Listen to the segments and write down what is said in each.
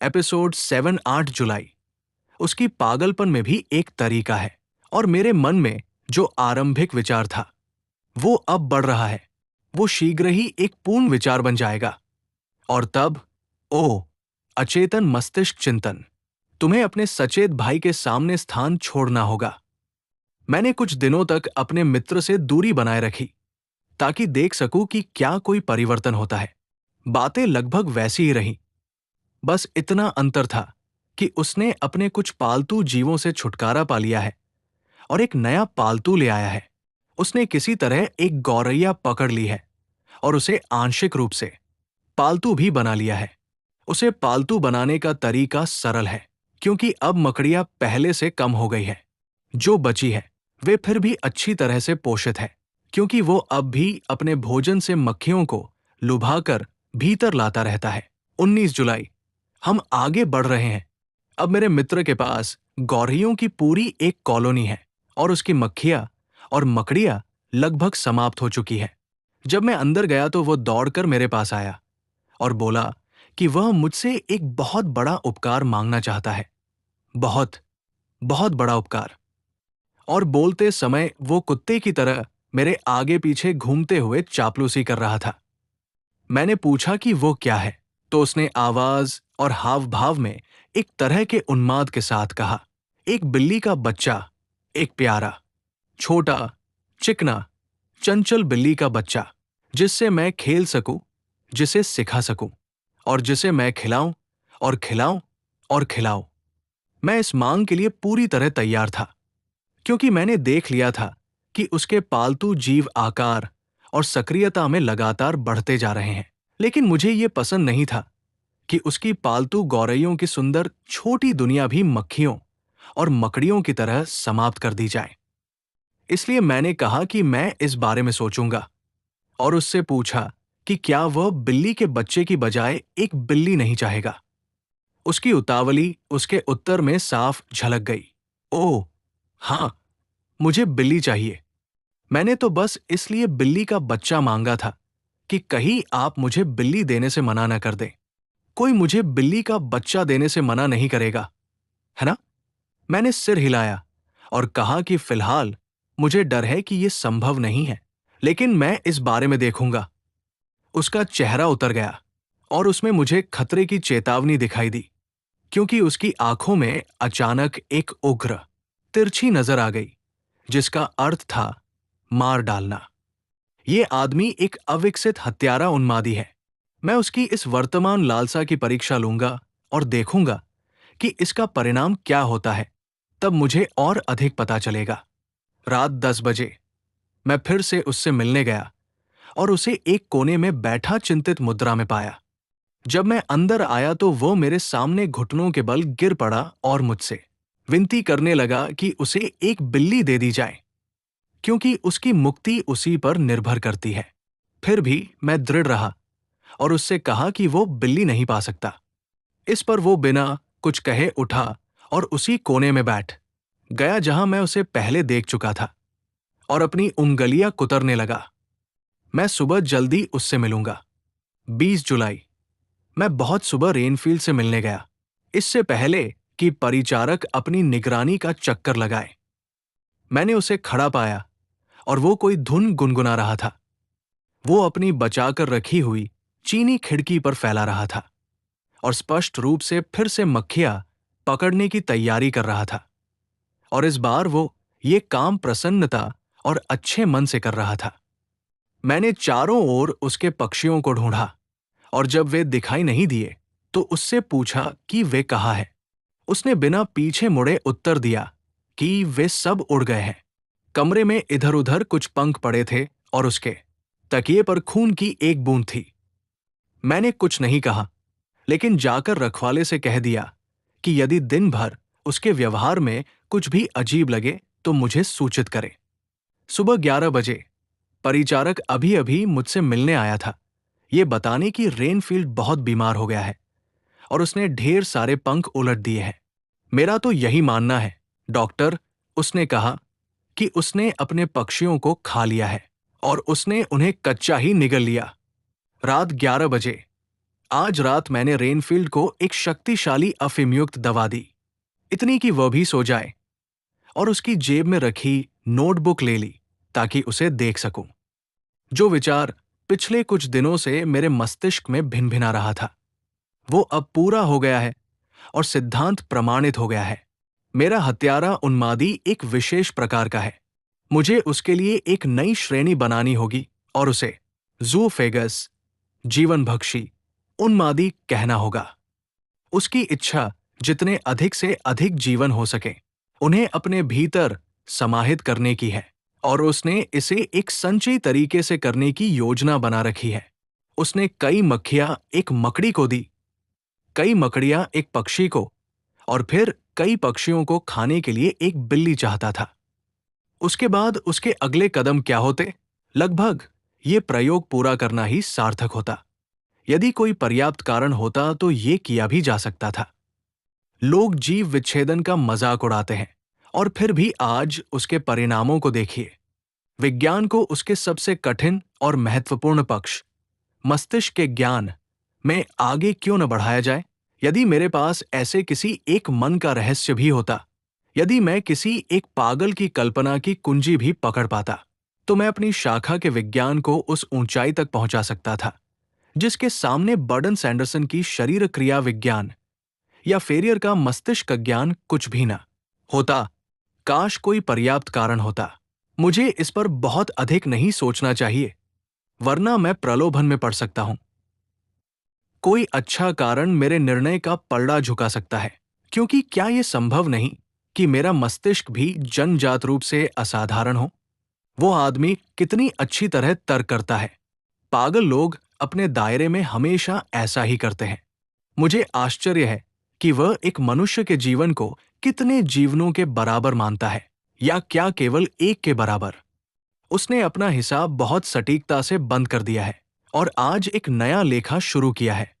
Episode 7-8 जुलाई। उसकी पागलपन में भी एक तरीका है, और मेरे मन में जो आरंभिक विचार था वो अब बढ़ रहा है। वो शीघ्र ही एक पूर्ण विचार बन जाएगा। और तब, ओह, अचेतन मस्तिष्क चिंतन, तुम्हें अपने सचेत भाई के सामने स्थान छोड़ना होगा। मैंने कुछ दिनों तक अपने मित्र से दूरी बनाए रखी ताकि देख सकूं कि क्या कोई परिवर्तन होता है। बातें लगभग वैसी ही रहीं। बस इतना अंतर था कि उसने अपने कुछ पालतू जीवों से छुटकारा पा लिया है और एक नया पालतू ले आया है। उसने किसी तरह एक गौरैया पकड़ ली है और उसे आंशिक रूप से पालतू भी बना लिया है। उसे पालतू बनाने का तरीका सरल है, क्योंकि अब मकड़ियां पहले से कम हो गई है। जो बची है वे फिर भी अच्छी तरह से पोषित है, क्योंकि वो अब भी अपने भोजन से मक्खियों को लुभाकर भीतर लाता रहता है। 19 जुलाई। हम आगे बढ़ रहे हैं। अब मेरे मित्र के पास गौरैयों की पूरी एक कॉलोनी है और उसकी मक्खियां और मकड़ियां लगभग समाप्त हो चुकी है। जब मैं अंदर गया तो वो दौड़कर मेरे पास आया और बोला कि वह मुझसे एक बहुत बड़ा उपकार मांगना चाहता है। बहुत, बहुत बड़ा उपकार। और बोलते समय वो कुत्ते की तरह मेरे आगे पीछे घूमते हुए चापलूसी कर रहा था। मैंने पूछा कि वो क्या है, तो उसने आवाज और हाव भाव में एक तरह के उन्माद के साथ कहा, एक बिल्ली का बच्चा, एक प्यारा, छोटा, चिकना, चंचल बिल्ली का बच्चा, जिससे मैं खेल सकूं, जिसे सिखा सकूं, और जिसे मैं खिलाऊं और खिलाऊं और खिलाऊं। मैं इस मांग के लिए पूरी तरह तैयार था, क्योंकि मैंने देख लिया था कि उसके पालतू जीव आकार और सक्रियता में लगातार बढ़ते जा रहे हैं। लेकिन मुझे ये पसंद नहीं था कि उसकी पालतू गौरैयों की सुंदर छोटी दुनिया भी मक्खियों और मकड़ियों की तरह समाप्त कर दी जाए। इसलिए मैंने कहा कि मैं इस बारे में सोचूंगा, और उससे पूछा कि क्या वह बिल्ली के बच्चे की बजाय एक बिल्ली नहीं चाहेगा। उसकी उतावली उसके उत्तर में साफ झलक गई। ओह, हाँ, मुझे बिल्ली चाहिए। मैंने तो बस इसलिए बिल्ली का बच्चा मांगा था कि कहीं आप मुझे बिल्ली देने से मना न कर दें। कोई मुझे बिल्ली का बच्चा देने से मना नहीं करेगा, है ना? मैंने सिर हिलाया और कहा कि फिलहाल मुझे डर है कि यह संभव नहीं है, लेकिन मैं इस बारे में देखूंगा। उसका चेहरा उतर गया और उसमें मुझे खतरे की चेतावनी दिखाई दी, क्योंकि उसकी आंखों में अचानक एक उग्र, तिरछी नजर आ गई, जिसका अर्थ था मार डालना। ये आदमी एक अविकसित हत्यारा उन्मादी है। मैं उसकी इस वर्तमान लालसा की परीक्षा लूंगा और देखूंगा कि इसका परिणाम क्या होता है। तब मुझे और अधिक पता चलेगा। रात 10 बजे मैं फिर से उससे मिलने गया और उसे एक कोने में बैठा चिंतित मुद्रा में पाया। जब मैं अंदर आया तो वो मेरे सामने घुटनों के बल गिर पड़ा और मुझसे विनती करने लगा कि उसे एक बिल्ली दे दी जाए, क्योंकि उसकी मुक्ति उसी पर निर्भर करती है। फिर भी मैं दृढ़ रहा और उससे कहा कि वो बिल्ली नहीं पा सकता। इस पर वो बिना कुछ कहे उठा और उसी कोने में बैठ गया जहां मैं उसे पहले देख चुका था, और अपनी उंगलियां कुतरने लगा। मैं सुबह जल्दी उससे मिलूंगा। 20 जुलाई। मैं बहुत सुबह रेनफील्ड से मिलने गया, इससे पहले कि परिचारक अपनी निगरानी का चक्कर लगाए। मैंने उसे खड़ा पाया और वो कोई धुन गुनगुना रहा था। वो अपनी बचाकर रखी हुई चीनी खिड़की पर फैला रहा था और स्पष्ट रूप से फिर से मक्खियां पकड़ने की तैयारी कर रहा था। और इस बार वो ये काम प्रसन्नता और अच्छे मन से कर रहा था। मैंने चारों ओर उसके पक्षियों को ढूंढा, और जब वे दिखाई नहीं दिए तो उससे पूछा कि वे कहाँ हैं। उसने बिना पीछे मुड़े उत्तर दिया कि वे सब उड़ गए हैं। कमरे में इधर उधर कुछ पंख पड़े थे और उसके तकिए पर खून की एक बूंद थी। मैंने कुछ नहीं कहा, लेकिन जाकर रखवाले से कह दिया कि यदि दिन भर उसके व्यवहार में कुछ भी अजीब लगे तो मुझे सूचित करे। सुबह 11 बजे परिचारक अभी अभी मुझसे मिलने आया था, ये बताने कि रेनफील्ड बहुत बीमार हो गया है और उसने ढेर सारे पंख उलट दिए हैं। मेरा तो यही मानना है, डॉक्टर, उसने कहा, कि उसने अपने पक्षियों को खा लिया है और उसने उन्हें कच्चा ही निगल लिया। रात 11 बजे आज रात मैंने रेनफील्ड को एक शक्तिशाली अफीमयुक्त दवा दी, इतनी कि वह भी सो जाए, और उसकी जेब में रखी नोटबुक ले ली ताकि उसे देख सकूं। जो विचार पिछले कुछ दिनों से मेरे मस्तिष्क में भिनभिना रहा था, वो अब पूरा हो गया है और सिद्धांत प्रमाणित हो गया है। मेरा हत्यारा उन्मादी एक विशेष प्रकार का है। मुझे उसके लिए एक नई श्रेणी बनानी होगी और उसे ज़ूफेगस, जीवन भक्षी उन्मादी कहना होगा। उसकी इच्छा जितने अधिक से अधिक जीवन हो सके उन्हें अपने भीतर समाहित करने की है, और उसने इसे एक संचयी तरीके से करने की योजना बना रखी है। उसने कई मक्खियां एक मकड़ी को दी, कई मकड़ियां एक पक्षी को, और फिर कई पक्षियों को खाने के लिए एक बिल्ली चाहता था। उसके बाद उसके अगले कदम क्या होते? लगभग ये प्रयोग पूरा करना ही सार्थक होता। यदि कोई पर्याप्त कारण होता तो ये किया भी जा सकता था। लोग जीव विच्छेदन का मजाक उड़ाते हैं, और फिर भी आज उसके परिणामों को देखिए। विज्ञान को उसके सबसे कठिन और महत्वपूर्ण पक्ष, मस्तिष्क के ज्ञान, में आगे क्यों न बढ़ाया जाए? यदि मेरे पास ऐसे किसी एक मन का रहस्य भी होता, यदि मैं किसी एक पागल की कल्पना की कुंजी भी पकड़ पाता, तो मैं अपनी शाखा के विज्ञान को उस ऊंचाई तक पहुंचा सकता था जिसके सामने बर्डन सैंडरसन की शरीर क्रिया विज्ञान या फेरियर का मस्तिष्क ज्ञान कुछ भी न होता। काश कोई पर्याप्त कारण होता। मुझे इस पर बहुत अधिक नहीं सोचना चाहिए, वरना मैं प्रलोभन में पड़ सकता हूं। कोई अच्छा कारण मेरे निर्णय का पलड़ा झुका सकता है, क्योंकि क्या यह संभव नहीं कि मेरा मस्तिष्क भी जन्मजात रूप से असाधारण हो? वो आदमी कितनी अच्छी तरह तर्क करता है। पागल लोग अपने दायरे में हमेशा ऐसा ही करते हैं। मुझे आश्चर्य है कि वह एक मनुष्य के जीवन को कितने जीवनों के बराबर मानता है, या क्या केवल एक के बराबर। उसने अपना हिसाब बहुत सटीकता से बंद कर दिया है और आज एक नया लेखा शुरू किया है।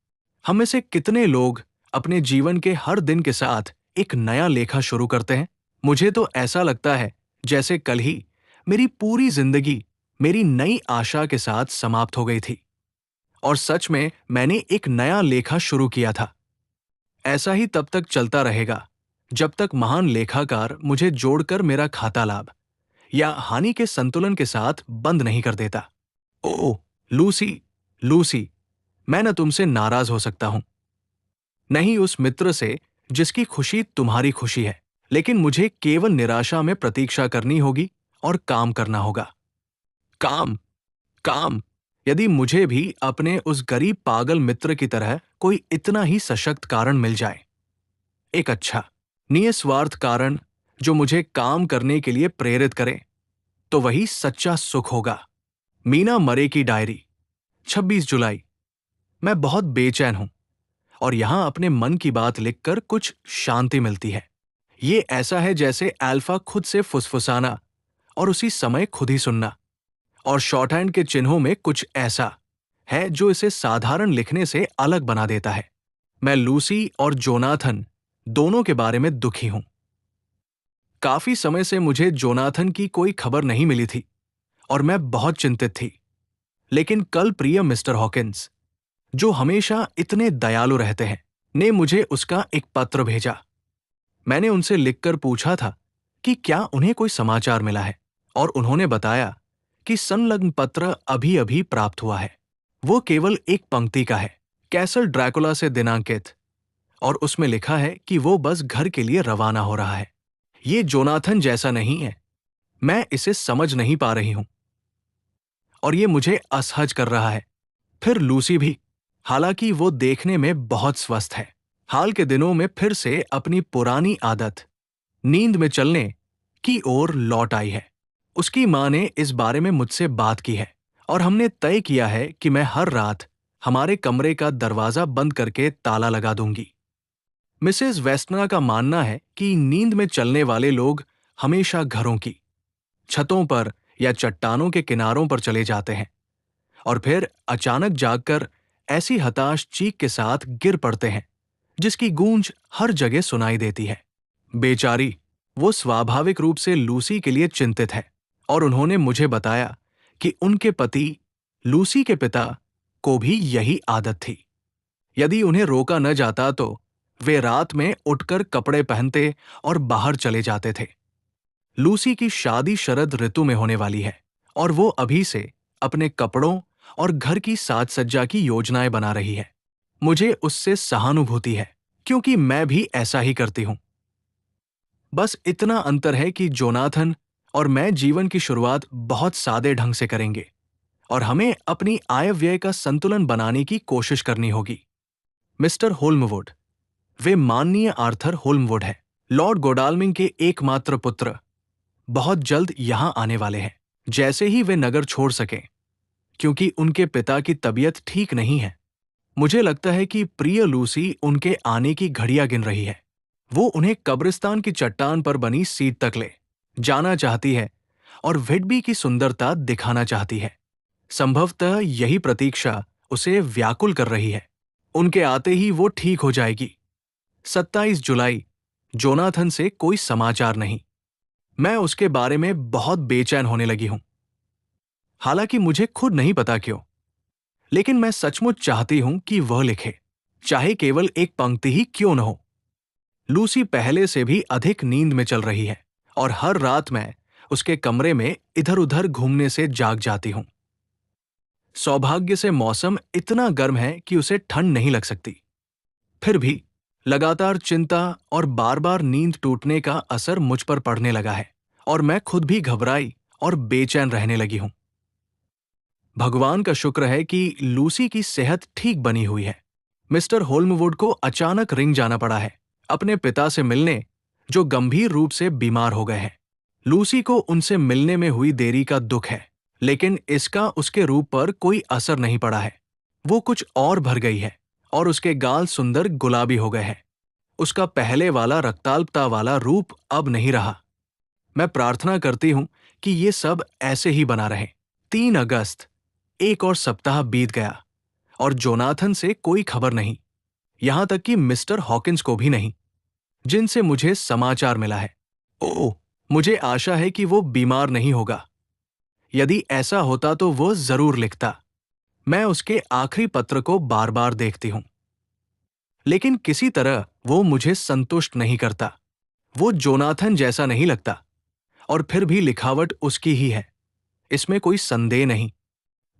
हम में से कितने लोग अपने जीवन के हर दिन के साथ एक नया लेखा शुरू करते हैं? मुझे तो ऐसा लगता है जैसे कल ही मेरी पूरी जिंदगी मेरी नई आशा के साथ समाप्त हो गई थी, और सच में मैंने एक नया लेखा शुरू किया था। ऐसा ही तब तक चलता रहेगा जब तक महान लेखाकार मुझे जोड़कर मेरा खाता लाभ या हानि के संतुलन के साथ बंद नहीं कर देता। ओह लूसी, लूसी, मैं न तुमसे नाराज हो सकता हूं, नहीं उस मित्र से जिसकी खुशी तुम्हारी खुशी है, लेकिन मुझे केवल निराशा में प्रतीक्षा करनी होगी और काम करना होगा। काम, काम। यदि मुझे भी अपने उस गरीब पागल मित्र की तरह कोई इतना ही सशक्त कारण मिल जाए, एक अच्छा निस्वार्थ कारण जो मुझे काम करने के लिए प्रेरित करे, तो वही सच्चा सुख होगा। मीना मरे की डायरी, 26 जुलाई। मैं बहुत बेचैन हूं, और यहां अपने मन की बात लिखकर कुछ शांति मिलती है। ये ऐसा है जैसे अल्फा खुद से फुसफुसाना और उसी समय खुद ही सुनना, और शॉर्टहैंड के चिन्हों में कुछ ऐसा है जो इसे साधारण लिखने से अलग बना देता है। मैं लूसी और जोनाथन दोनों के बारे में दुखी हूं। काफी समय से मुझे जोनाथन की कोई खबर नहीं मिली थी और मैं बहुत चिंतित थी। लेकिन कल प्रिय मिस्टर हॉकिंस, जो हमेशा इतने दयालु रहते हैं, ने मुझे उसका एक पत्र भेजा। मैंने उनसे लिखकर पूछा था कि क्या उन्हें कोई समाचार मिला है, और उन्होंने बताया कि संलग्न पत्र अभी अभी प्राप्त हुआ है। वो केवल एक पंक्ति का है, कैसल ड्रैकुला से दिनांकित, और उसमें लिखा है कि वो बस घर के लिए रवाना हो रहा है। ये जोनाथन जैसा नहीं है। मैं इसे समझ नहीं पा रही हूं, और ये मुझे असहज कर रहा है। फिर लूसी भी, हालांकि वो देखने में बहुत स्वस्थ है, हाल के दिनों में फिर से अपनी पुरानी आदत, नींद में चलने की ओर लौट आई है। उसकी मां ने इस बारे में मुझसे बात की है, और हमने तय किया है कि मैं हर रात हमारे कमरे का दरवाजा बंद करके ताला लगा दूंगी। मिसेस वेस्टना का मानना है कि नींद में चलने वाले लोग हमेशा घरों की छतों पर या चट्टानों के किनारों पर चले जाते हैं, और फिर अचानक जागकर ऐसी हताश चीख के साथ गिर पड़ते हैं जिसकी गूंज हर जगह सुनाई देती है। बेचारी, वो स्वाभाविक रूप से लूसी के लिए चिंतित है, और उन्होंने मुझे बताया कि उनके पति, लूसी के पिता, को भी यही आदत थी। यदि उन्हें रोका न जाता तो वे रात में उठकर कपड़े पहनते और बाहर चले जाते थे। लूसी की शादी शरद ऋतु में होने वाली है और वो अभी से अपने कपड़ों और घर की साज सज्जा की योजनाएं बना रही है। मुझे उससे सहानुभूति है क्योंकि मैं भी ऐसा ही करती हूं। बस इतना अंतर है कि जोनाथन और मैं जीवन की शुरुआत बहुत सादे ढंग से करेंगे और हमें अपनी आय व्यय का संतुलन बनाने की कोशिश करनी होगी। मिस्टर होल्मवुड, वे माननीय आर्थर होल्मवुड हैं, लॉर्ड गोडाल्मिंग के एकमात्र पुत्र, बहुत जल्द यहां आने वाले हैं, जैसे ही वे नगर छोड़ सकें, क्योंकि उनके पिता की तबीयत ठीक नहीं है। मुझे लगता है कि प्रिय लूसी उनके आने की घड़ियां गिन रही है। वो उन्हें कब्रिस्तान की चट्टान पर बनी सीट तक ले जाना चाहती है और व्हिटबी की सुंदरता दिखाना चाहती है। संभवतः यही प्रतीक्षा उसे व्याकुल कर रही है। उनके आते ही वो ठीक हो जाएगी। 27 जुलाई, जोनाथन से कोई समाचार नहीं। मैं उसके बारे में बहुत बेचैन होने लगी हूं, हालांकि मुझे खुद नहीं पता क्यों, लेकिन मैं सचमुच चाहती हूं कि वह लिखे, चाहे केवल एक पंक्ति ही क्यों न हो। लूसी पहले से भी अधिक नींद में चल रही है और हर रात मैं उसके कमरे में इधर उधर घूमने से जाग जाती हूं। सौभाग्य से मौसम इतना गर्म है कि उसे ठंड नहीं लग सकती। फिर भी लगातार चिंता और बार बार नींद टूटने का असर मुझ पर पड़ने लगा है और मैं खुद भी घबराई और बेचैन रहने लगी हूं। भगवान का शुक्र है कि लूसी की सेहत ठीक बनी हुई है। मिस्टर होल्मवुड को अचानक रिंग जाना पड़ा है अपने पिता से मिलने, जो गंभीर रूप से बीमार हो गए हैं। लूसी को उनसे मिलने में हुई देरी का दुख है, लेकिन इसका उसके रूप पर कोई असर नहीं पड़ा है। वो कुछ और भर गई है और उसके गाल सुंदर गुलाबी हो गए हैं। उसका पहले वाला रक्ताल्पता वाला रूप अब नहीं रहा। मैं प्रार्थना करती हूं कि ये सब ऐसे ही बना रहे। 3 अगस्त, एक और सप्ताह बीत गया और जोनाथन से कोई खबर नहीं, यहां तक कि मिस्टर हॉकिंस को भी नहीं, जिनसे मुझे समाचार मिला है। ओह, मुझे आशा है कि वो बीमार नहीं होगा। यदि ऐसा होता तो वो जरूर लिखता। मैं उसके आखिरी पत्र को बार बार देखती हूं, लेकिन किसी तरह वो मुझे संतुष्ट नहीं करता। वो जोनाथन जैसा नहीं लगता और फिर भी लिखावट उसकी ही है, इसमें कोई संदेह नहीं।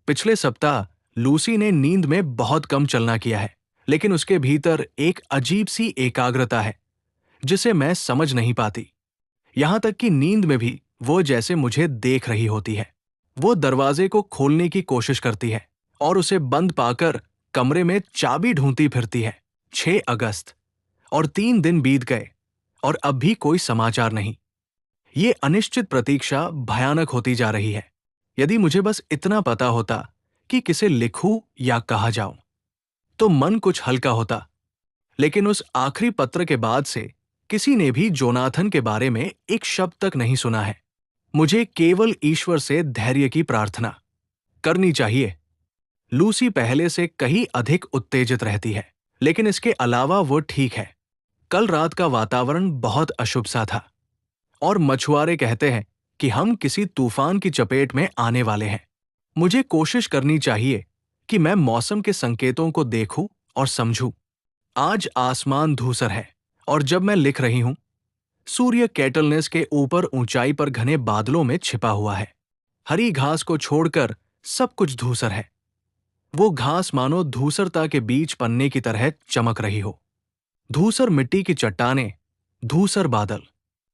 पिछले सप्ताह लूसी ने नींद में बहुत कम चलना किया है, लेकिन उसके भीतर एक अजीब सी एकाग्रता है जिसे मैं समझ नहीं पाती। यहां तक कि नींद में भी वो जैसे मुझे देख रही होती है। वो दरवाजे को खोलने की कोशिश करती है और उसे बंद पाकर कमरे में चाबी ढूंढती फिरती है। 6 अगस्त, और 3 दिन बीत गए और अब भी कोई समाचार नहीं। ये अनिश्चित प्रतीक्षा भयानक होती जा रही है। यदि मुझे बस इतना पता होता कि किसे लिखूं या कहा जाऊं, तो मन कुछ हल्का होता। लेकिन उस आखिरी पत्र के बाद से किसी ने भी जोनाथन के बारे में एक शब्द तक नहीं सुना है। मुझे केवल ईश्वर से धैर्य की प्रार्थना करनी चाहिए। लूसी पहले से कहीं अधिक उत्तेजित रहती है, लेकिन इसके अलावा वो ठीक है। कल रात का वातावरण बहुत अशुभ सा था और मछुआरे कहते हैं कि हम किसी तूफान की चपेट में आने वाले हैं। मुझे कोशिश करनी चाहिए कि मैं मौसम के संकेतों को देखूं और समझूं। आज आसमान धूसर है और जब मैं लिख रही हूं, सूर्य कैटलनेस के ऊपर ऊंचाई पर घने बादलों में छिपा हुआ है। हरी घास को छोड़कर सब कुछ धूसर है। वो घास मानो धूसरता के बीच पन्ने की तरह चमक रही हो। धूसर मिट्टी की चट्टानें, धूसर बादल,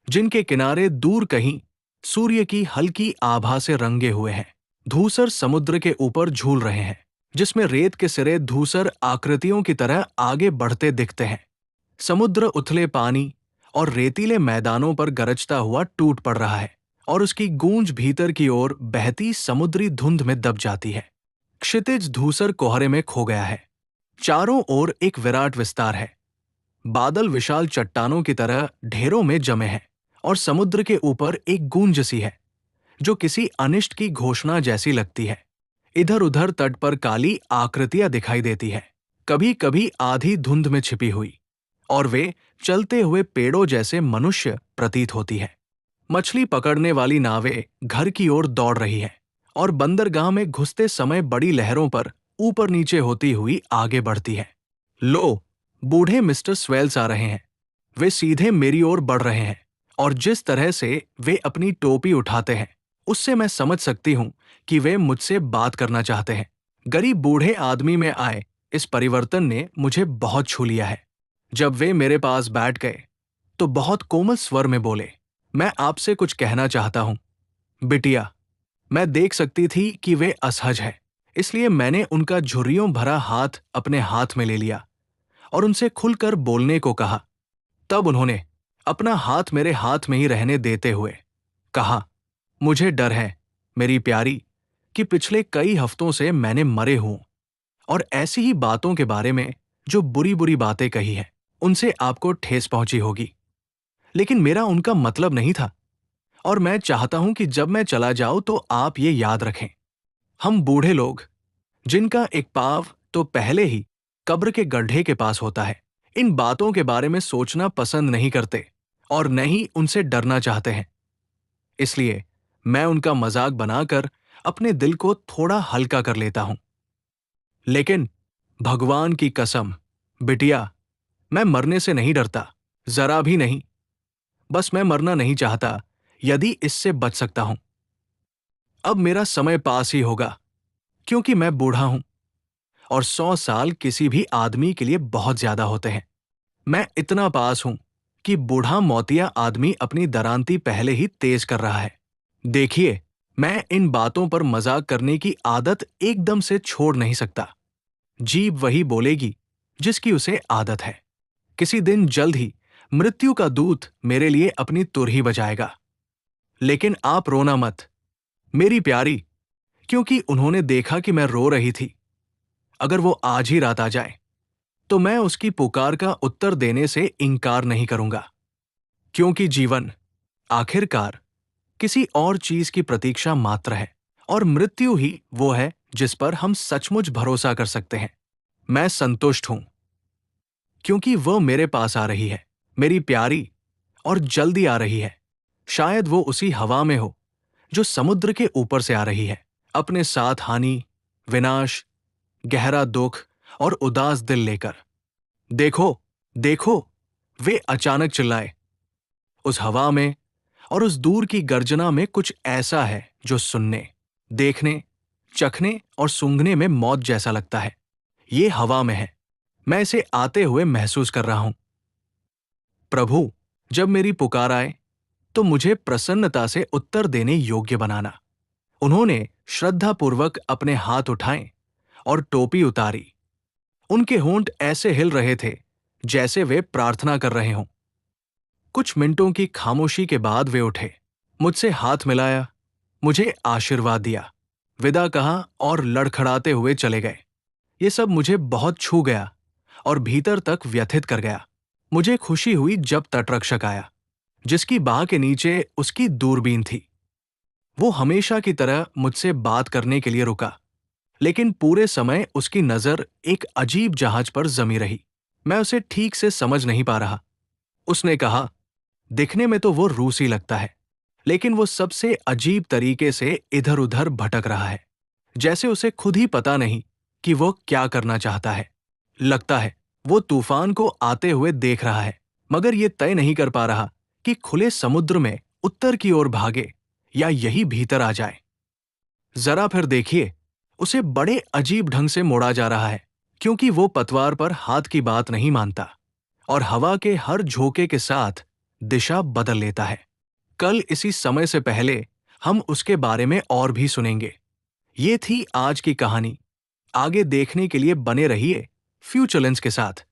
जिनके किनारे दूर कहीं सूर्य की हल्की आभा से रंगे हुए हैं। धूसर समुद्र के ऊपर झूल रहे हैं, जिसमें रेत के सिरे धूसर आकृतियों की तरह आगे बढ़ते दिखते हैं। समुद्र उथले पानी और रेतीले मैदानों पर गरजता हुआ टूट पड़ रहा है और उसकी गूंज भीतर की ओर बहती समुद्री धुंध में दब जाती है। क्षितिज धूसर कोहरे में खो गया है। चारों ओर एक विराट विस्तार है। बादल विशाल चट्टानों की तरह ढेरों में जमे हैं और समुद्र के ऊपर एक गूंज सी है जो किसी अनिष्ट की घोषणा जैसी लगती है। इधर उधर तट पर काली आकृतियां दिखाई देती है, कभी कभी आधी धुंध में छिपी हुई, और वे चलते हुए पेड़ों जैसे मनुष्य प्रतीत होती है। मछली पकड़ने वाली नावें घर की ओर दौड़ रही है और बंदरगाह में घुसते समय बड़ी लहरों पर ऊपर नीचे होती हुई आगे बढ़ती है। लो, बूढ़े मिस्टर स्वेल्स आ रहे हैं। वे सीधे मेरी ओर बढ़ रहे हैं और जिस तरह से वे अपनी टोपी उठाते हैं, उससे मैं समझ सकती हूं कि वे मुझसे बात करना चाहते हैं। गरीब बूढ़े आदमी में आए इस परिवर्तन ने मुझे बहुत छू लिया है। जब वे मेरे पास बैठ गए, तो बहुत कोमल स्वर में बोले, मैं आपसे कुछ कहना चाहता हूं। बिटिया, मैं देख सकती थी कि वे असहज है, इसलिए मैंने उनका झुर्रियों भरा हाथ अपने हाथ में ले लिया और उनसे खुलकर बोलने को कहा। तब उन्होंने अपना हाथ मेरे हाथ में ही रहने देते हुए कहा, मुझे डर है मेरी प्यारी कि पिछले कई हफ्तों से मैंने मरे हूं और ऐसी ही बातों के बारे में जो बुरी बुरी बातें कही हैं, उनसे आपको ठेस पहुंची होगी। लेकिन मेरा उनका मतलब नहीं था और मैं चाहता हूं कि जब मैं चला जाऊं तो आप ये याद रखें, हम बूढ़े लोग, जिनका एक पांव तो पहले ही कब्र के गड्ढे के पास होता है, इन बातों के बारे में सोचना पसंद नहीं करते और न ही उनसे डरना चाहते हैं। इसलिए मैं उनका मजाक बनाकर अपने दिल को थोड़ा हल्का कर लेता हूं। लेकिन भगवान की कसम, बिटिया, मैं मरने से नहीं डरता, जरा भी नहीं। बस मैं मरना नहीं चाहता यदि इससे बच सकता हूं। अब मेरा समय पास ही होगा, क्योंकि मैं बूढ़ा हूं और 100 साल किसी भी आदमी के लिए बहुत ज्यादा होते हैं। मैं इतना पास हूं कि बूढ़ा मौतिया आदमी अपनी दरांती पहले ही तेज कर रहा है। देखिए, मैं इन बातों पर मजाक करने की आदत एकदम से छोड़ नहीं सकता। जीभ वही बोलेगी जिसकी उसे आदत है। किसी दिन जल्द ही मृत्यु का दूत मेरे लिए अपनी तुरही बजाएगा। लेकिन आप रोना मत, मेरी प्यारी, क्योंकि उन्होंने देखा कि मैं रो रही थी। अगर वो आज ही रात आ जाए, तो मैं उसकी पुकार का उत्तर देने से इनकार नहीं करूंगा, क्योंकि जीवन आखिरकार किसी और चीज की प्रतीक्षा मात्र है और मृत्यु ही वो है जिस पर हम सचमुच भरोसा कर सकते हैं। मैं संतुष्ट हूं, क्योंकि वो मेरे पास आ रही है, मेरी प्यारी, और जल्दी आ रही है। शायद वो उसी हवा में हो जो समुद्र के ऊपर से आ रही है, अपने साथ हानि, विनाश, गहरा दुख और उदास दिल लेकर। देखो, देखो, वे अचानक चिल्लाए। उस हवा में और उस दूर की गर्जना में कुछ ऐसा है जो सुनने, देखने, चखने और सूंघने में मौत जैसा लगता है। ये हवा में है, मैं इसे आते हुए महसूस कर रहा हूं। प्रभु, जब मेरी पुकार आए, तो मुझे प्रसन्नता से उत्तर देने योग्य बनाना। उन्होंने श्रद्धापूर्वक अपने हाथ उठाए और टोपी उतारी। उनके होंठ ऐसे हिल रहे थे जैसे वे प्रार्थना कर रहे हों। कुछ मिनटों की खामोशी के बाद वे उठे, मुझसे हाथ मिलाया, मुझे आशीर्वाद दिया, विदा कहा और लड़खड़ाते हुए चले गए। ये सब मुझे बहुत छू गया और भीतर तक व्यथित कर गया। मुझे खुशी हुई जब तटरक्षक आया, जिसकी बाह के नीचे उसकी दूरबीन थी। वो हमेशा की तरह मुझसे बात करने के लिए रुका, लेकिन पूरे समय उसकी नजर एक अजीब जहाज पर जमी रही। मैं उसे ठीक से समझ नहीं पा रहा। उसने कहा, दिखने में तो वो रूसी लगता है, लेकिन वो सबसे अजीब तरीके से इधर उधर भटक रहा है, जैसे उसे खुद ही पता नहीं कि वो क्या करना चाहता है। लगता है वो तूफान को आते हुए देख रहा है, मगर ये तय नहीं कर पा रहा कि खुले समुद्र में उत्तर की ओर भागे या यही भीतर आ जाए। जरा फिर देखिए, उसे बड़े अजीब ढंग से मोड़ा जा रहा है, क्योंकि वो पतवार पर हाथ की बात नहीं मानता और हवा के हर झोंके के साथ दिशा बदल लेता है। कल इसी समय से पहले हम उसके बारे में और भी सुनेंगे। ये थी आज की कहानी। आगे देखने के लिए बने रहिए फ्यूचर लेंस के साथ।